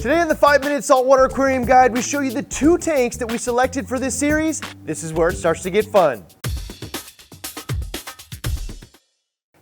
Today in the 5-Minute Saltwater Aquarium Guide, we show you the 2 tanks that we selected for this series. This is where it starts to get fun.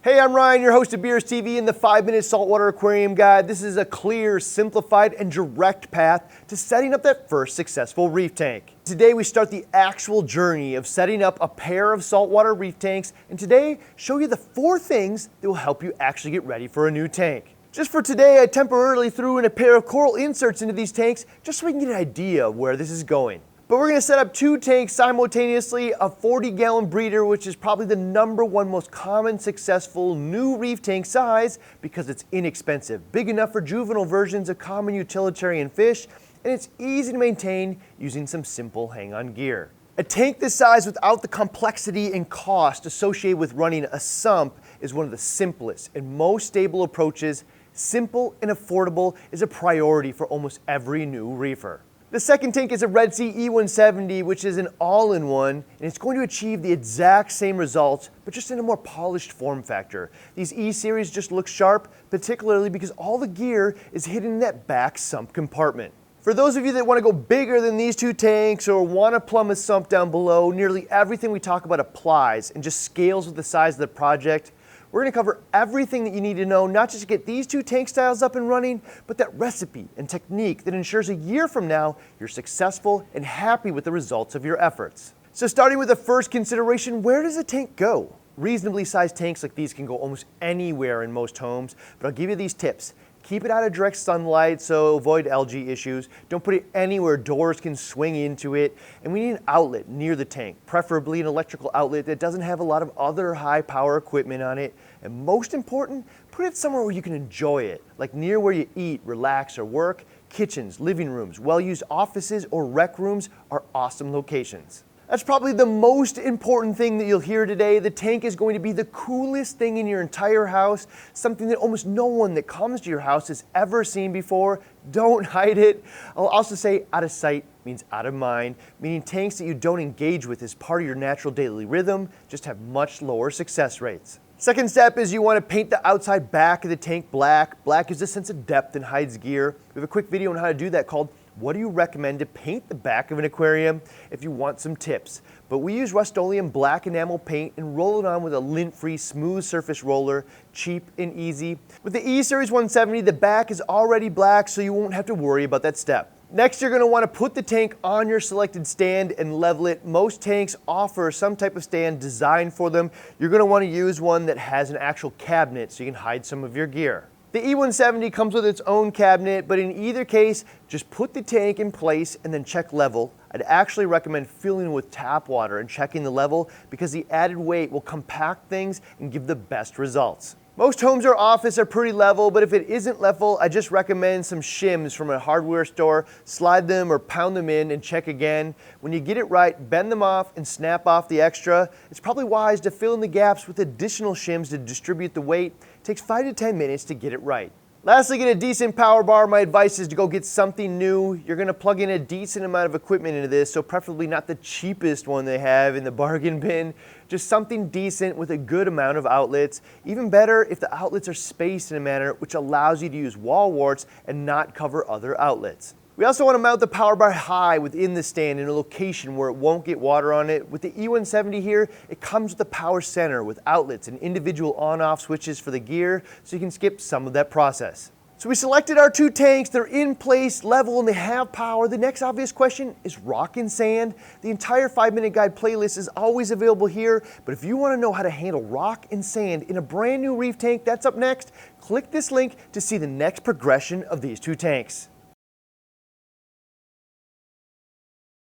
Hey, I'm Ryan, your host of BRStv in the 5-Minute Saltwater Aquarium Guide. This is a clear, simplified, and direct path to setting up that first successful reef tank. Today we start the actual journey of setting up a pair of saltwater reef tanks, and today show you the 4 things that will help you actually get ready for a new tank. Just for today, I temporarily threw in a pair of coral inserts into these tanks just so we can get an idea of where this is going. But we're going to set up 2 tanks simultaneously, a 40-gallon breeder, which is probably the #1 most common successful new reef tank size because it's inexpensive, big enough for juvenile versions of common utilitarian fish, and it's easy to maintain using some simple hang-on gear. A tank this size without the complexity and cost associated with running a sump is one of the simplest and most stable approaches. Simple and affordable is a priority for almost every new reefer. The second tank is a Red Sea E170, which is an all-in-one, and it's going to achieve the exact same results, but just in a more polished form factor. These E-series just look sharp, particularly because all the gear is hidden in that back sump compartment. For those of you that want to go bigger than these 2 tanks or want to plumb a sump down below, nearly everything we talk about applies and just scales with the size of the project. We're going to cover everything that you need to know, not just to get these 2 tank styles up and running, but that recipe and technique that ensures a year from now you're successful and happy with the results of your efforts. So starting with the first consideration, where does a tank go? Reasonably sized tanks like these can go almost anywhere in most homes, but I'll give you these tips. Keep it out of direct sunlight, so avoid algae issues. Don't put it anywhere doors can swing into it. And we need an outlet near the tank, preferably an electrical outlet that doesn't have a lot of other high power equipment on it. And most important, put it somewhere where you can enjoy it, like near where you eat, relax, or work. Kitchens, living rooms, well-used offices, or rec rooms are awesome locations. That's probably the most important thing that you'll hear today. The tank is going to be the coolest thing in your entire house, something that almost no one that comes to your house has ever seen before. Don't hide it. I'll also say out of sight means out of mind, meaning tanks that you don't engage with as part of your natural daily rhythm just have much lower success rates. Second step is you want to paint the outside back of the tank black. Black gives a sense of depth and hides gear. We have a quick video on how to do that called "What do you recommend to paint the back of an aquarium?" if you want some tips. But we use Rust-Oleum black enamel paint and roll it on with a lint-free smooth surface roller, cheap and easy. With the E-Series 170, the back is already black, so you won't have to worry about that step. Next, you're going to want to put the tank on your selected stand and level it. Most tanks offer some type of stand designed for them. You're going to want to use one that has an actual cabinet so you can hide some of your gear. The E170 comes with its own cabinet, but in either case, just put the tank in place and then check level. I'd actually recommend filling with tap water and checking the level because the added weight will compact things and give the best results. Most homes or office are pretty level, but if it isn't level, I just recommend some shims from a hardware store. Slide them or pound them in and check again. When you get it right, bend them off and snap off the extra. It's probably wise to fill in the gaps with additional shims to distribute the weight. It takes 5 to 10 minutes to get it right. Lastly, get a decent power bar. My advice is to go get something new. You're going to plug in a decent amount of equipment into this, so preferably not the cheapest one they have in the bargain bin. Just something decent with a good amount of outlets. Even better if the outlets are spaced in a manner which allows you to use wall warts and not cover other outlets. We also want to mount the power bar high within the stand in a location where it won't get water on it. With the E170 here, it comes with a power center with outlets and individual on-off switches for the gear, so you can skip some of that process. So we selected our 2 tanks, they're in place, level, and they have power. The next obvious question is rock and sand. The entire 5-Minute Guide playlist is always available here, but if you want to know how to handle rock and sand in a brand new reef tank, that's up next. Click this link to see the next progression of these 2 tanks.